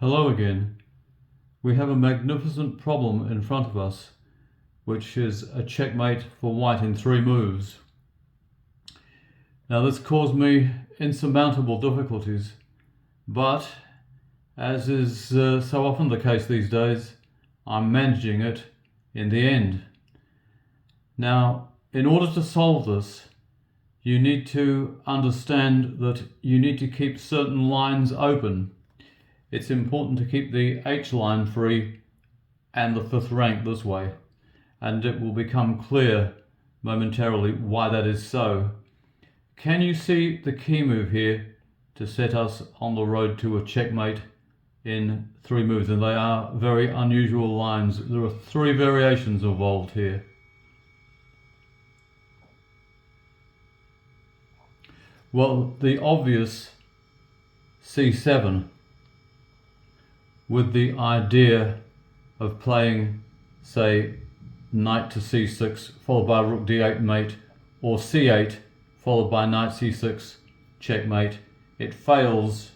Hello again. We have a magnificent problem in front of us, which is a checkmate for white in 3 moves. Now this caused me insurmountable difficulties, but as is so often the case these days, I'm managing it in the end. Now, in order to solve this, you need to understand that you need to keep certain lines open. It's important to keep the H line free and the 5th rank this way, and it will become clear momentarily why that is so. Can you see the key move here to set us on the road to a checkmate in 3 moves? And they are very unusual lines. There are 3 variations involved here. Well, the obvious C7, with the idea of playing, say, knight to c6 followed by rook d8 mate, or c8 followed by knight c6 checkmate, it fails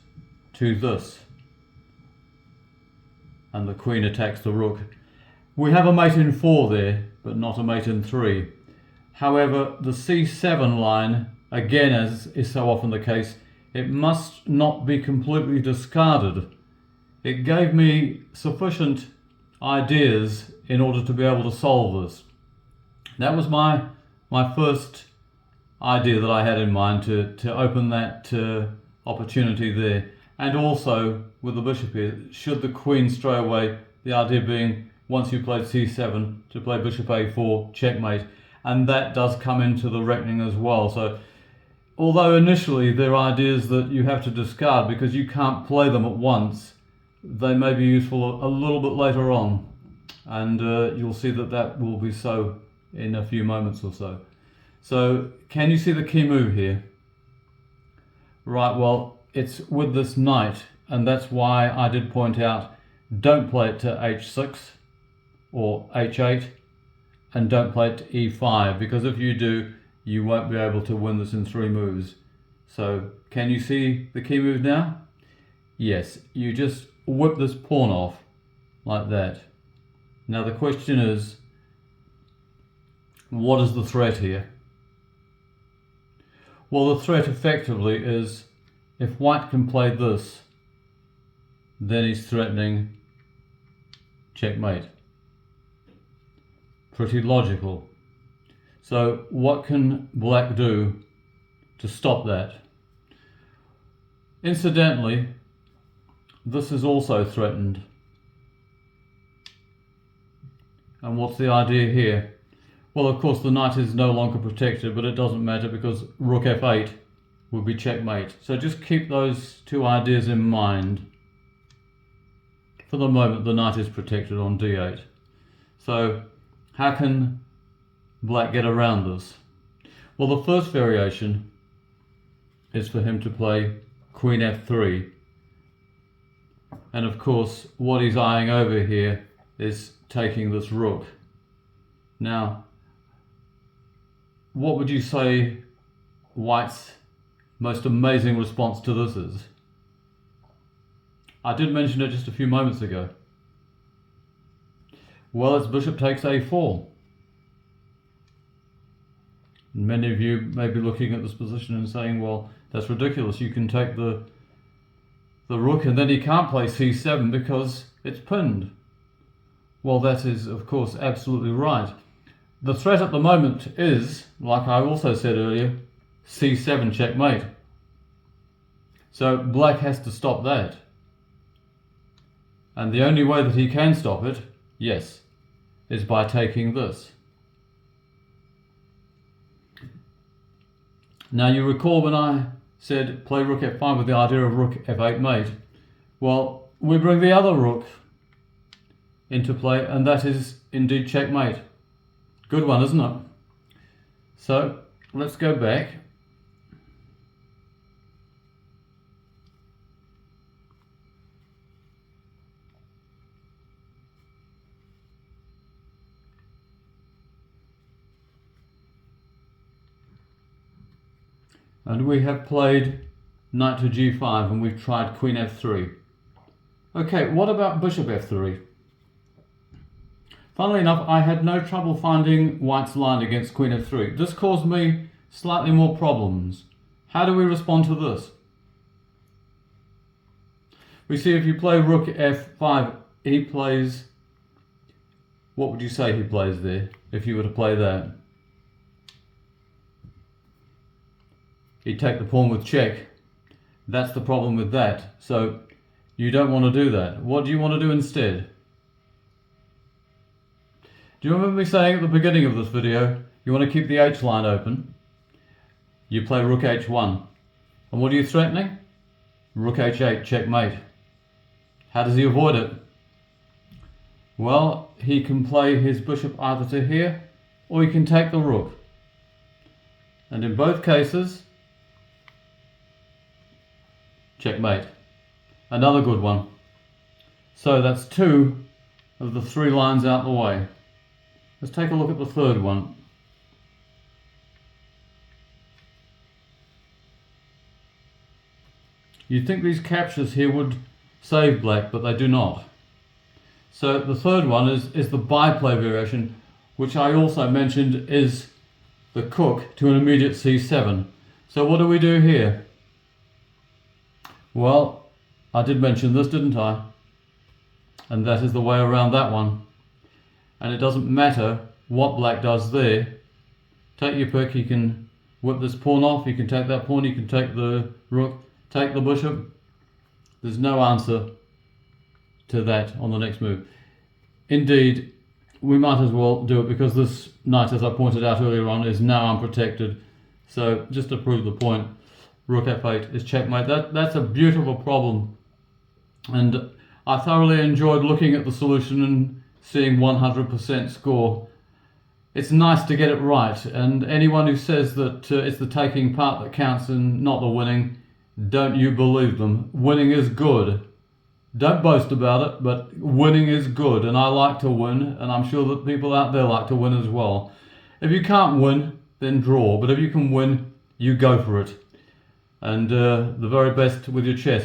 to this, and the queen attacks the rook. We have a mate in 4 there, but not a mate in 3. However, the c7 line, again, as is so often the case, it must not be completely discarded. It gave me sufficient ideas in order to be able to solve this. That was my first idea that I had in mind, to open that opportunity there. And also with the bishop here, should the queen stray away, the idea being once you played c7 to play bishop a4 checkmate, and that does come into the reckoning as well. So although initially they're ideas that you have to discard because you can't play them at once, they may be useful a little bit later on, and you'll see that that will be so in a few moments or so. So can you see the key move here? Right, well, it's with this knight, and that's why I did point out don't play it to h6 or h8, and don't play it to e5, because if you do, you won't be able to win this in 3 moves. So can you see the key move now? Yes, you just whip this pawn off like that. Now the question is, what is the threat here? Well, the threat effectively is if white can play this, then he's threatening checkmate. Pretty logical. So what can black do to stop that? Incidentally, this is also threatened. And what's the idea here? Well, of course, the knight is no longer protected, but it doesn't matter because rook f8 would be checkmate. So just keep those 2 ideas in mind. For the moment, the knight is protected on d8. So how can black get around this? Well, the first variation is for him to play queen f3. And of course, what he's eyeing over here is taking this rook. Now, what would you say white's most amazing response to this is? I did mention it just a few moments ago. Well, it's bishop takes a4. Many of you may be looking at this position and saying, well, that's ridiculous. You can take the rook and then he can't play c7 because it's pinned. Well, that is, of course, absolutely right. The threat at the moment is, like I also said earlier, c7 checkmate. So black has to stop that. And the only way that he can stop it, yes, is by taking this. Now you recall when I said play rook f5 with the idea of rook f8 mate. Well, we bring the other rook into play, and that is indeed checkmate. Good one, isn't it? So let's go back. And we have played knight to g5, and we've tried queen f3. Okay, what about bishop f3? Funnily enough, I had no trouble finding white's line against queen f3. This caused me slightly more problems. How do we respond to this? We see if you play rook f5, he plays... What would you say he plays there, if you were to play that? He'd take the pawn with check. That's the problem with that. So you don't want to do that. What do you want to do instead? Do you remember me saying at the beginning of this video, you want to keep the H line open? You play rook h1. And what are you threatening? Rook h8, checkmate. How does he avoid it? Well, he can play his bishop either to here, or he can take the rook. And in both cases, checkmate. Another good one. So that's 2 of the 3 lines out the way. Let's take a look at the third one. You'd think these captures here would save black, but they do not. So the third one is the byplay variation, which I also mentioned is the cook to an immediate c7. So what do we do here? Well, I did mention this, didn't I? And that is the way around that one. And it doesn't matter what black does there. Take your pick, you can whip this pawn off, you can take that pawn, you can take the rook, take the bishop. There's no answer to that on the next move. Indeed, we might as well do it because this knight, as I pointed out earlier on, is now unprotected. So just to prove the point, rook f8 is checkmate. That's a beautiful problem, and I thoroughly enjoyed looking at the solution and seeing 100% score. It's nice to get it right, and anyone who says that it's the taking part that counts and not the winning, don't you believe them. Winning is good. Don't boast about it, but winning is good, and I like to win, and I'm sure that people out there like to win as well. If you can't win, then draw, but if you can win, you go for it. And the very best with your chess.